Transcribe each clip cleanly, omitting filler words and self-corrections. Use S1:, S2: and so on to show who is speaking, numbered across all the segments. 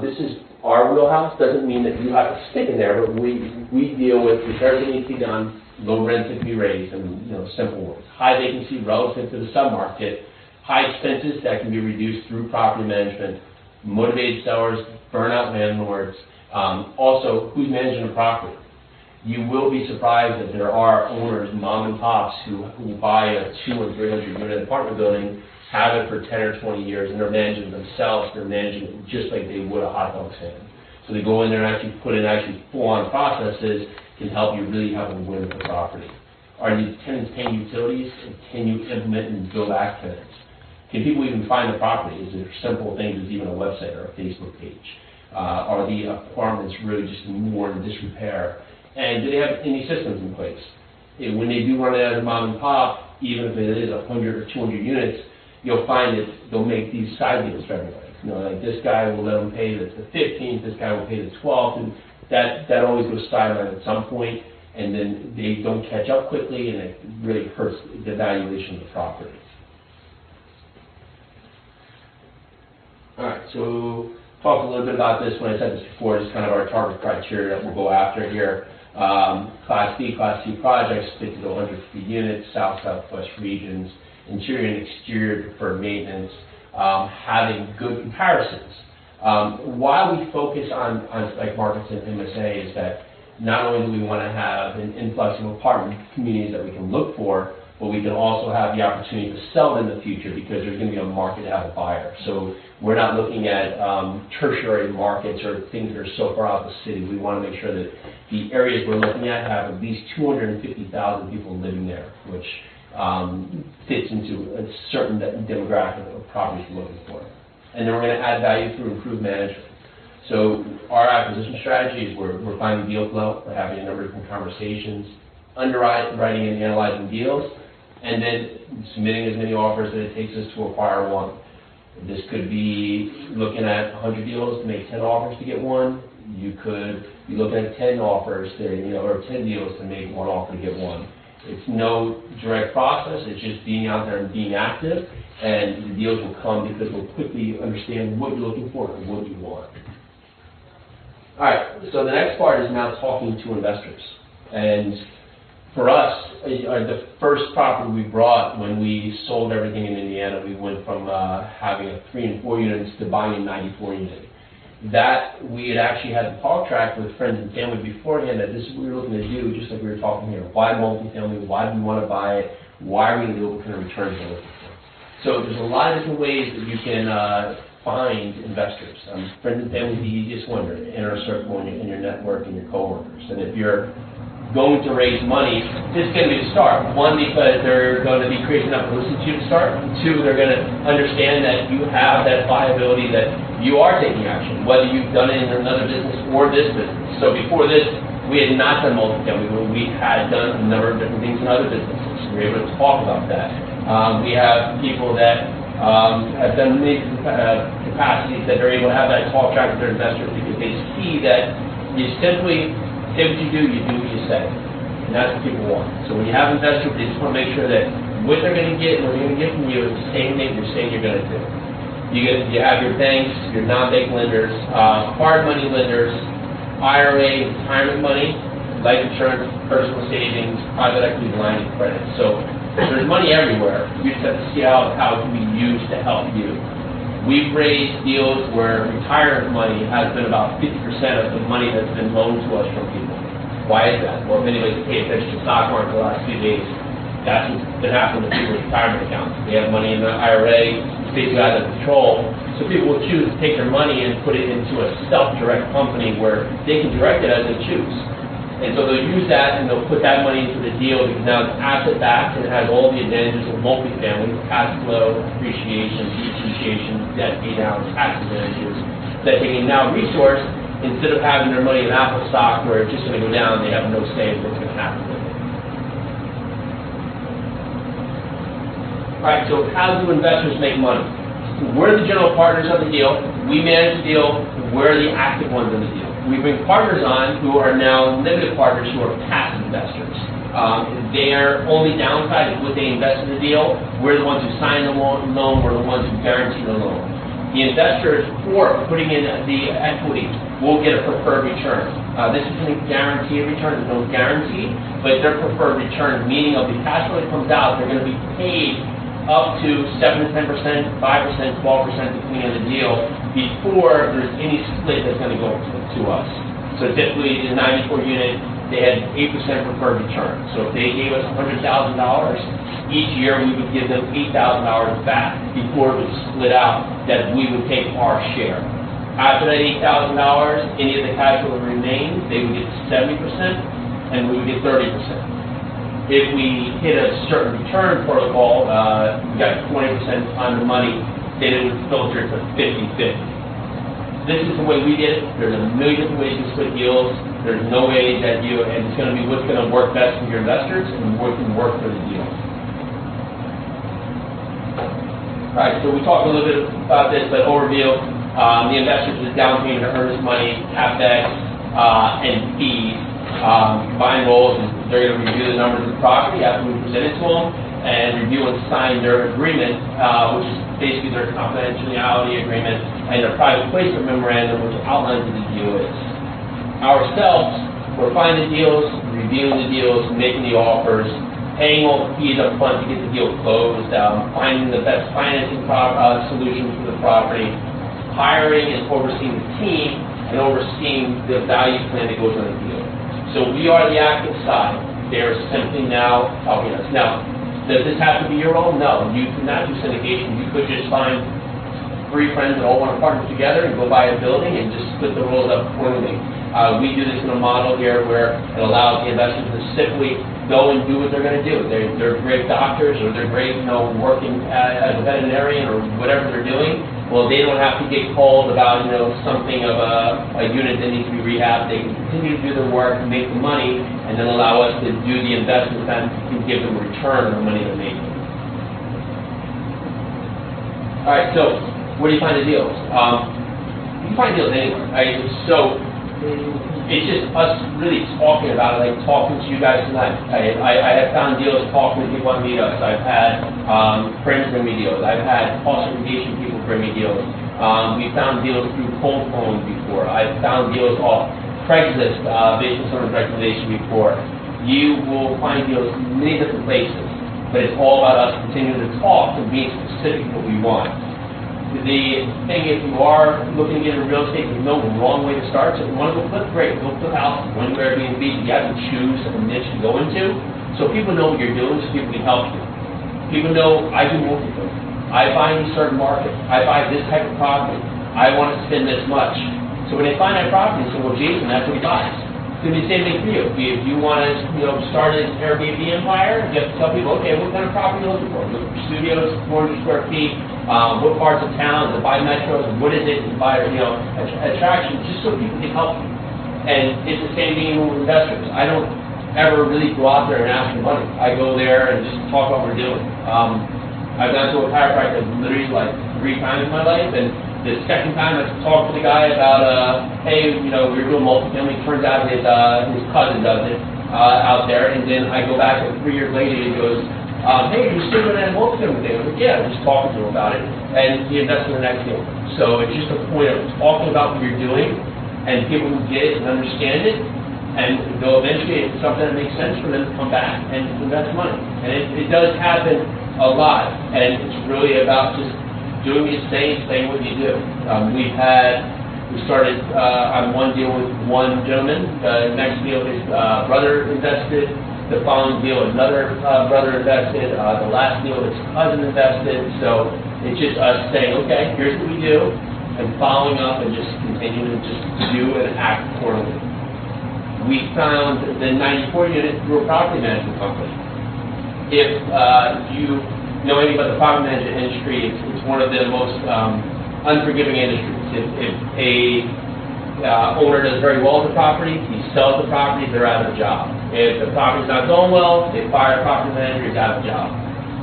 S1: This is our wheelhouse. Doesn't mean that you have to stick in there, but we deal with repairs that need to be done, low rent to be raised, and simple words. High vacancy relative to the submarket, high expenses that can be reduced through property management, motivated sellers, burnout landlords, also who's managing the property. You will be surprised that there are owners, mom and pops, who buy a 200 or 300 unit apartment building, have it for 10 or 20 years, and they're managing it themselves. They're managing it just like they would a hot dog stand. So they go in there and actually put in full-on processes can help you really have a win with the property. Are these tenants paying utilities? And can you implement and build back tenants? Can people even find the property? Is there simple things as even a website or a Facebook page? Are the apartments really just more in disrepair? And do they have any systems in place? When they do run it as a mom and pop, even if it is 100 or 200 units, you'll find that they'll make these side deals for everybody. Like this guy will let them pay the 15th, this guy will pay the 12th, and that always goes sideline at some point, and then they don't catch up quickly, and it really hurts the valuation of the property. All right, so talk a little bit about this. When I said this before, it's kind of our target criteria that we'll go after here. Class B, Class C projects, 50 to 150 units, South, Southwest regions, interior and exterior deferred maintenance, having good comparisons. Why we focus on spec markets and MSA is that not only do we want to have an influx of apartment communities that we can look for, but we can also have the opportunity to sell in the future because there's going to be a market to have a buyer. So we're not looking at tertiary markets or things that are so far out of the city. We want to make sure that the areas we're looking at have at least 250,000 people living there, which fits into a certain demographic of properties we're looking for. And then we're going to add value through improved management. So our acquisition strategy is we're finding deal flow, we're having a number of different conversations, underwriting and analyzing deals, and then submitting as many offers that it takes us to acquire one. This could be looking at 100 deals to make 10 offers to get one. You could be looking at 10 offers to, or 10 deals to make one offer to get one. It's no direct process. It's just being out there and being active, and the deals will come because we'll quickly understand what you're looking for and what you want. All right, so the next part is now talking to investors. And for us, the first property we brought when we sold everything in Indiana, we went from having a 3 and 4 units to buying a 94 unit. That we had actually had the talk track with friends and family beforehand that this is what we were looking to do, just like we were talking here. Why multifamily? Why do we want to buy it? Why are we going to do it? What kind of returns we're looking for? So there's a lot of different ways that you can find investors. Friends and family is the easiest one, your inner circle and your network and your coworkers. And if you're going to raise money, this is going to be the start. One, because they're going to be crazy enough to listen to you to start. Two, they're going to understand that you have that viability, that you are taking action, whether you've done it in another business or this business. So before this, we had not done multifamily, but we had done a number of different things in other businesses. We were able to talk about that. We have people that have done many capacities that are able to have that talk track with their investors because they see that you simply say what you do what you say. And that's what people want. So when you have investors, they just want to make sure that what they're going to get and what they're going to get from you is the same thing you're saying you're going to do. You have your banks, your non-bank lenders, hard money lenders, IRA, retirement money, life insurance, personal savings, private equity, line of credit. So there's money everywhere. You just have to see how it can be used to help you. We've raised deals where retirement money has been about 50% of the money that's been loaned to us from people. Why is that? Well, if anybody paid attention to the stock market the last few days, that's what's been happening to people's retirement accounts. They have money in the IRA, it's basically out of control. So people will choose to take their money and put it into a self-direct company where they can direct it as they choose. And so they'll use that and they'll put that money into the deal because now it's asset-backed and it has all the advantages of multifamily, cash flow, appreciation, depreciation, debt pay down, tax advantages that they can now resource instead of having their money in Apple stock where it's just going to go down and they have no say in what's going to happen with it. All right, so how do investors make money? We're the general partners of the deal. We manage the deal. We're the active ones in the deal. We bring partners on who are now limited partners who are passive investors. Their only downside is what they invest in the deal. We're the ones who sign the loan. We're the ones who guarantee the loan. The investors, for putting in the equity, will get a preferred return. This isn't a guaranteed return, there's no guarantee, but their preferred return, meaning of the cash flow that comes out, they're going to be paid up to 7 to 10%, 5%, 12%, depending on the deal, before there's any split that's going to go to us. So typically, in the 94 unit, they had 8% preferred return. So if they gave us $100,000, each year we would give them $8,000 back before it was split out, that we would take our share. After that $8,000, any of the cash flow remains, they would get 70%, and we would get 30%. If we hit a certain return protocol, we got 20% on the money, then it would filter to 50-50. This is the way we did it. There's a million different ways to split deals. There's no way that and it's going to be what's going to work best for your investors and what can work for the deal. All right, so we talked a little bit about this, but overview, the investors is down payment to earnest money, CapEx, and fees. Buying roles, and they're going to review the numbers of the property after we present it to them, and review and sign their agreement, which is basically their confidentiality agreement, and their private placement memorandum, which outlines what the deal is. Ourselves, we're finding the deals, reviewing the deals, making the offers, paying all the fees up front to get the deal closed, finding the best financing solution for the property, hiring and overseeing the team, and overseeing the value plan that goes on the deal. So we are the active side. They're simply now helping us. Now, does this have to be your own? No. You cannot do syndication. You could just find 3 friends that all want to partner together and go buy a building and just split the roles up accordingly. We do this in a model here where it allows the investors to simply go and do what they're going to do. They're great doctors, or they're great, working as a veterinarian or whatever they're doing. Well, they don't have to get called about, something of a unit that needs to be rehabbed. They can continue to do their work, make the money, and then allow us to do the investment that can give them a return on the money they're making. All right, so where do you find the deals? You can find deals anywhere. Right? So it's just us really talking about it, like talking to you guys tonight. I have found deals talking to people on meetups. I've had friends bring me deals. I've had cost segregation people bring me deals. We found deals through cold phone before. I've found deals off Craigslist based on someone's recommendation before. You will find deals in many different places, but it's all about us continuing to talk and being specific what we want. The thing, if you are looking to get into real estate, there's no wrong way to start. So if you want to go flip, great, go flip houses. You want to go Airbnb, you have to choose a niche to go into. So people know what you're doing, so people can help you. People know I do multifamily. I buy in certain markets. I buy this type of property. I want to spend this much. So when they find that property, they say, well, Jason, that's what he buys. It's going to be the same thing for you. If you want to start an Airbnb empire, you have to tell people, okay, what kind of property are you looking for? You're looking for studios, 400 square feet. What parts of town, the buy metros, what is it to buy, attraction, just so people can help you. And it's the same thing with investors. I don't ever really go out there and ask for money. I go there and just talk about what we're doing. I've gone to a chiropractor literally like 3 times in my life, and the second time I talked to the guy about, hey, we were doing multifamily. Turns out his cousin does it out there, and then I go back and 3 years later he goes, hey, you still doing that multifamily thing? I was like, yeah, I'm just talking to him about it, and he invested in the next deal. So it's just a point of talking about what you're doing, and people who get it and understand it, and they'll eventually, if it's something that makes sense for them, to come back and invest money. And it does happen a lot, and it's really about just doing your thing, saying what you do. We started on one deal with one gentleman. The next deal, his brother invested. The following deal, another brother invested. The last deal, his cousin invested. So it's just us saying, okay, here's what we do, and following up and just continuing to just do and act accordingly. We found the 94 unit through a property management company. If you know anything about the property management industry, it's one of the most unforgiving industries. If a owner does very well with the property, he sells the property, they're out of a job. If the property's not going well, they fire a property manager, he's out of a job.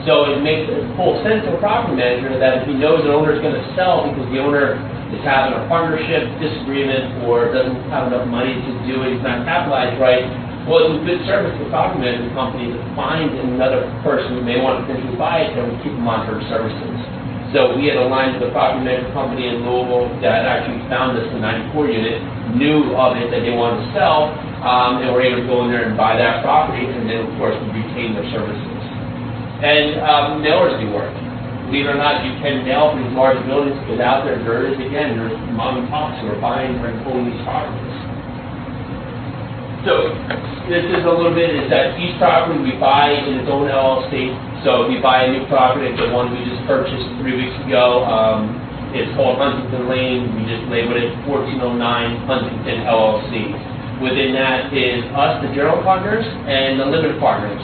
S1: So it makes full sense to a property manager that if he knows an owner is going to sell because the owner is having a partnership disagreement or doesn't have enough money to do it, he's not capitalized right, well, it's a good service to the property management company to find another person who may want to potentially buy it and keep them on for services. So we had aligned with a property management company in Louisville that actually found us the 94 unit, knew of it that they wanted to sell, and were able to go in there and buy that property, and then of course we retained their services. And mailers do work. Believe it or not, you can mail for these large buildings, because out there is, again, there's mom and pops who are buying and pulling these properties. So this is a little bit, is that each property we buy in its own LLC. So if we buy a new property, like the one we just purchased 3 weeks ago, it's called Huntington Lane. We just labeled it 1409 Huntington LLC. Within that is us, the general partners, and the limited partners.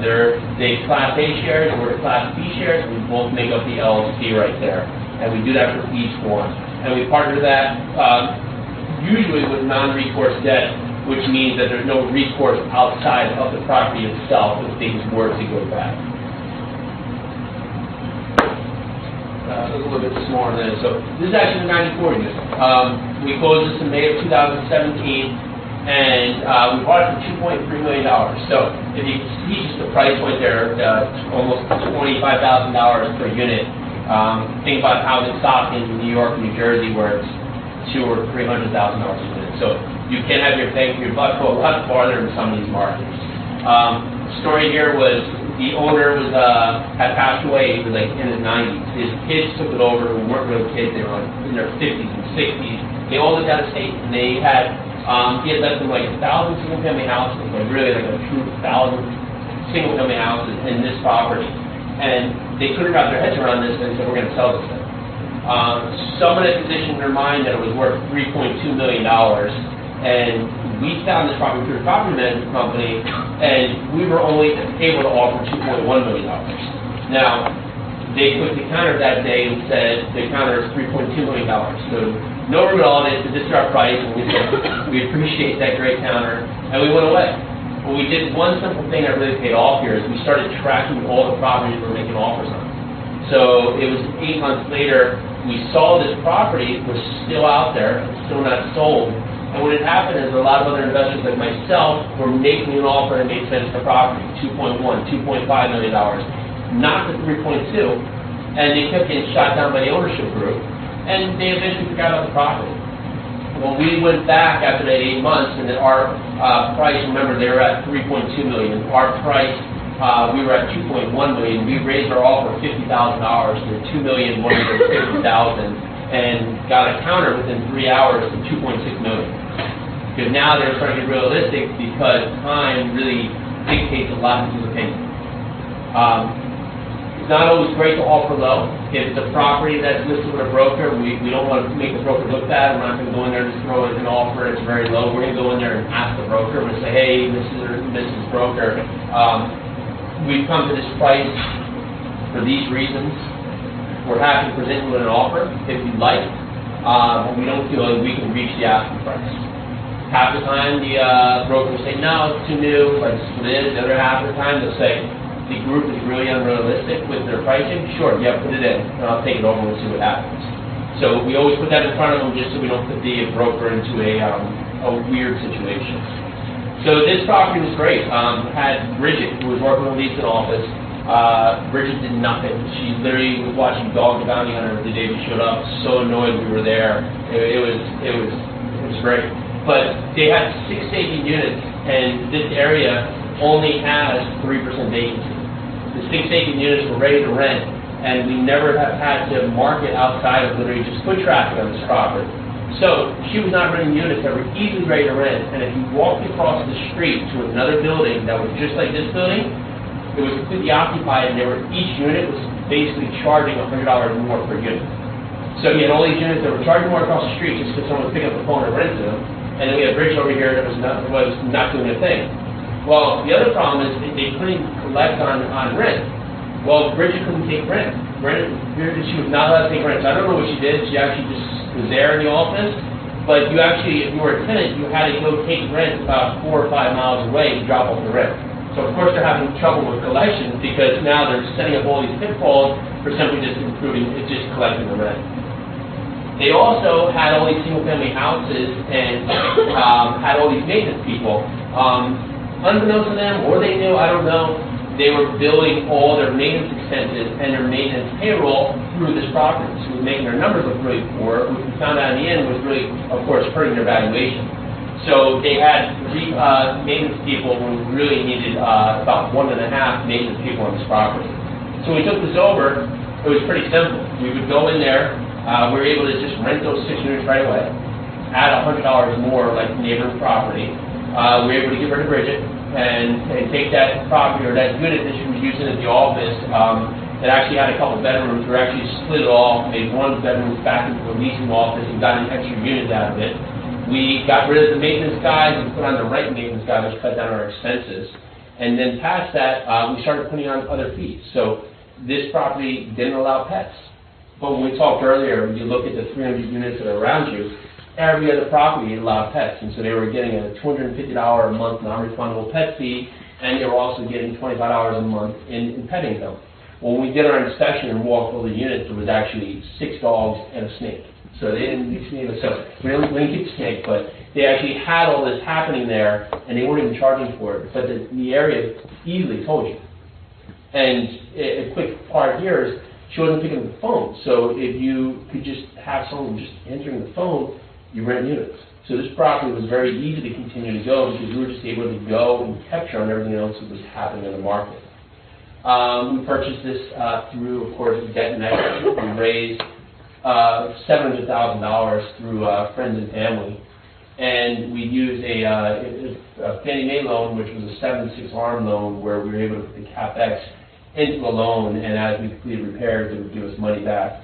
S1: They're Class A shares, we're the Class B shares, and we both make up the LLC right there. And we do that for each one. And we partner that usually with non-recourse debt, which means that there's no recourse outside of the property itself if things were to go bad. A little bit smaller than it. So this is actually the 94 unit. We closed this in May of 2017, and we bought it for $2.3 million. So if you see just the price point there, almost $25,000 per unit. Think about housing stock in New York, New Jersey, where it's $200,000 or $300,000 a unit. So you can have your bang for your buck go a lot farther in some of these markets. Story here was the owner had passed away. He was like in his 90s. His kids took it over, who weren't real kids. They were like in their 50s and 60s. They all lived out of state, and they had he had left them like 1,000 single-family houses, like really like a true 1,000 single-family houses in this property. And they couldn't wrap their heads around this, and said, we're going to sell this thing. Someone had positioned in their mind that it was worth $3.2 million, and we found this property through a property management company, and we were only able to offer $2.1 million. Now, they put the counter that day and said the counter is $3.2 million. So no room at all, they said, this is our price, and we said, we appreciate that great counter, and we went away. Well, we did one simple thing that really paid off here, is we started tracking all the properties we were making offers on. So it was 8 months later, we saw this property was still out there, still not sold. And what had happened is a lot of other investors like myself were making an offer that made sense for property, $2.1, $2.5 million, not the 3.2, and they kept getting shot down by the ownership group, and they eventually forgot about the property. When we went back after that 8 months, and then our price, remember, they were at $3.2 million. Our price, we were at $2.1 million. We raised our offer $50,000 to $2,150,000, and got a counter within 3 hours to $2.6 million. Because now they're starting to get realistic, because time really dictates a lot of people's opinion. It's not always great to offer low. If it's a property that's listed with a broker, we don't want to make the broker look bad. We're not going to go in there and just throw an offer that's very low. We're going to go in there and ask the broker. We're going to say, hey, Mrs. Broker, we've come to this price for these reasons. We're happy to present you with an offer if you'd like, but we don't feel like we can reach the asking price. Half the time, the broker will say, no, it's too new, let's split it. The other half of the time, they'll say, the group is really unrealistic with their pricing. Sure, yeah, put it in, and I'll take it over and see what happens. So we always put that in front of them just so we don't put the broker into a weird situation. So this property was great. Had Bridget, who was working in the leasing office. Bridget did nothing. She literally was watching Dog the Bounty Hunter the day we showed up. So annoyed we were there. It was great. But they had 680 units, and this area only has 3% vacancy. The 680 units were ready to rent, and we never have had to market outside of literally just foot traffic on this property. So she was not renting units that were easily ready to rent, and if you walked across the street to another building that was just like this building, it was completely occupied, and each unit was basically charging $100 more per unit. So you had all these units that were charging more across the street just because someone would pick up the phone and rent to them, and then we had Bridge over here that was not doing a thing. Well, the other problem is they couldn't collect on rent. Well, Bridget couldn't take rent. She was not allowed to take rent. So I don't know what she did. She actually just was there in the office. But you actually, if you were a tenant, you had to go take rent about 4 or 5 miles away to drop off the rent. So of course they're having trouble with collections because now they're setting up all these pitfalls for simply just collecting the rent. They also had all these single-family houses and had all these maintenance people. Unbeknownst to them, or they knew, I don't know, they were billing all their maintenance expenses and their maintenance payroll through this property. So we're making their numbers look really poor, which we found out in the end was really, of course, hurting their valuation. So they had three maintenance people who really needed about 1.5 maintenance people on this property. So when we took this over, it was pretty simple. We would go in there, we were able to just rent those 6 units right away, add $100 more like neighboring property. We were able to get rid of Bridget and take that property or that unit that she was using at the office that actually had a couple bedrooms. We actually split it off, made one bedroom back into a leasing office and got an extra unit out of it. We got rid of the maintenance guys and put on the right maintenance guys, which cut down our expenses. And then past that, we started putting on other fees. So this property didn't allow pets. But when we talked earlier, you look at the 300 units that are around you, every other property allowed pets. And so they were getting a $250 a month non-refundable pet fee, and they were also getting $25 a month in pet income. When we did our inspection and walked all the units, there was actually 6 dogs and a snake. So they didn't, so we didn't keep the snake, but they actually had all this happening there, and they weren't even charging for it. But the area easily told you. And a quick part here is she wasn't picking up the phone. So if you could just have someone just answering the phone, you rent units. So this property was very easy to continue to go because we were just able to go and capture on everything else that was happening in the market. We purchased this through, of course, debt and equity. We raised $700,000 through friends and family, and we used a Fannie Mae loan, which was a 7/6 ARM loan, where we were able to put the CapEx into a loan, and as we completed repairs, it would give us money back.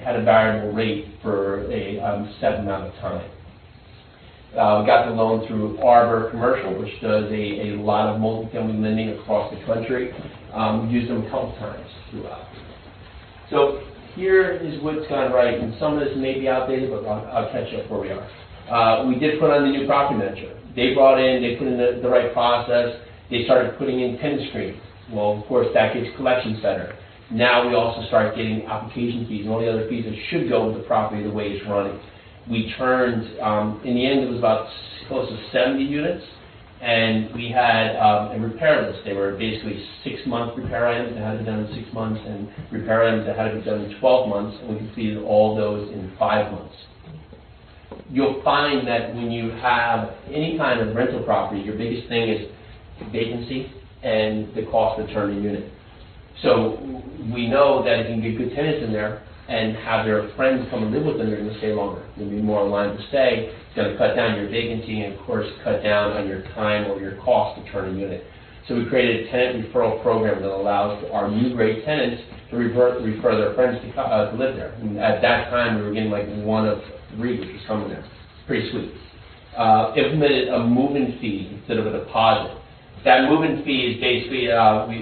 S1: Had a variable rate for a set amount of time. We got the loan through Arbor Commercial, which does a lot of multifamily lending across the country. We used them a couple times throughout. So here is what's gone right, and some of this may be outdated, but I'll catch up where we are. We did put on the new property manager. They brought in, they put in the right process. They started putting in tenant screening. Well, of course, that gets collection center. Now we also start getting application fees and all the other fees that should go with the property the way it's running. We turned, in the end, it was about close to 70 units, and we had a repair list. They were basically 6-month repair items that had to be done in 6 months, and repair items that had to be done in 12 months, and we completed all those in 5 months. You'll find that when you have any kind of rental property, your biggest thing is vacancy and the cost to turn a unit. So we know that if you can get good tenants in there and have their friends come and live with them, they're going to stay longer. They're going to be more aligned to stay. It's going to cut down your vacancy and, of course, cut down on your time or your cost to turn a unit. So we created a tenant referral program that allows our new great tenants to refer their friends to live there. And at that time, we were getting like 1 of 3 which was coming there. Pretty sweet. Implemented a move-in fee instead of a deposit. That move-in fee is basically,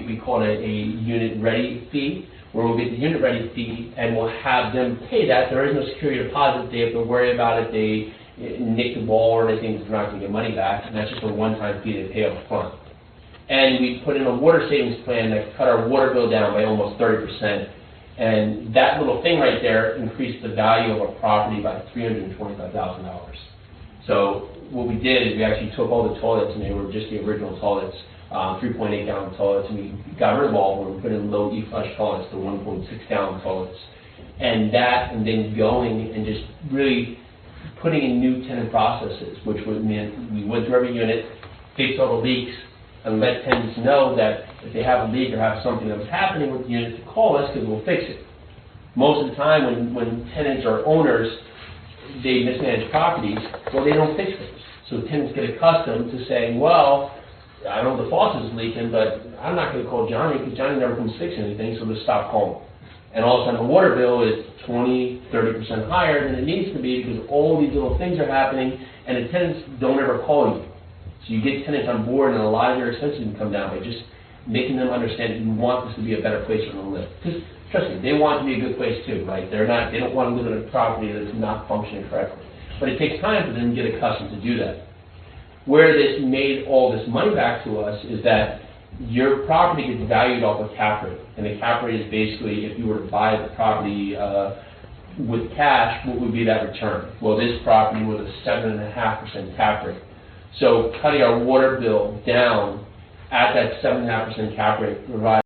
S1: we call it a unit-ready fee, where we'll get the unit-ready fee and we'll have them pay that. There is no security deposit. They have to worry about it. They nick the ball or they think they're not going to get money back, and that's just a one-time fee they pay up front. And we put in a water savings plan that cut our water bill down by almost 30%. And that little thing right there increased the value of our property by $325,000. So what we did is we actually took all the toilets, and they were just the original toilets, 3.8 gallon toilets, and we got rid of all of them. We put in low E-flush toilets, the 1.6 gallon toilets. And that, and then going and just really putting in new tenant processes, which would mean we went through every unit, fixed all the leaks, and let tenants know that if they have a leak or have something that was happening with the unit, to call us because we'll fix it. Most of the time when tenants or owners, they mismanage properties, well, they don't fix things. So tenants get accustomed to saying, well, I know the faucet is leaking, but I'm not going to call Johnny because Johnny never comes fix anything, so let's stop calling. And all of a sudden the water bill is 20, 30% higher than it needs to be because all these little things are happening and the tenants don't ever call you. So you get tenants on board and a lot of their expenses can come down by just making them understand that you want this to be a better place for them to live. Because trust me, they want it to be a good place too, right? They don't want to live in a property that's not functioning correctly. But it takes time for them to get accustomed to do that. Where this made all this money back to us is that your property gets valued off a cap rate. And the cap rate is basically if you were to buy the property with cash, what would be that return? Well, this property was a 7.5% cap rate. So cutting our water bill down at that 7.5% cap rate provides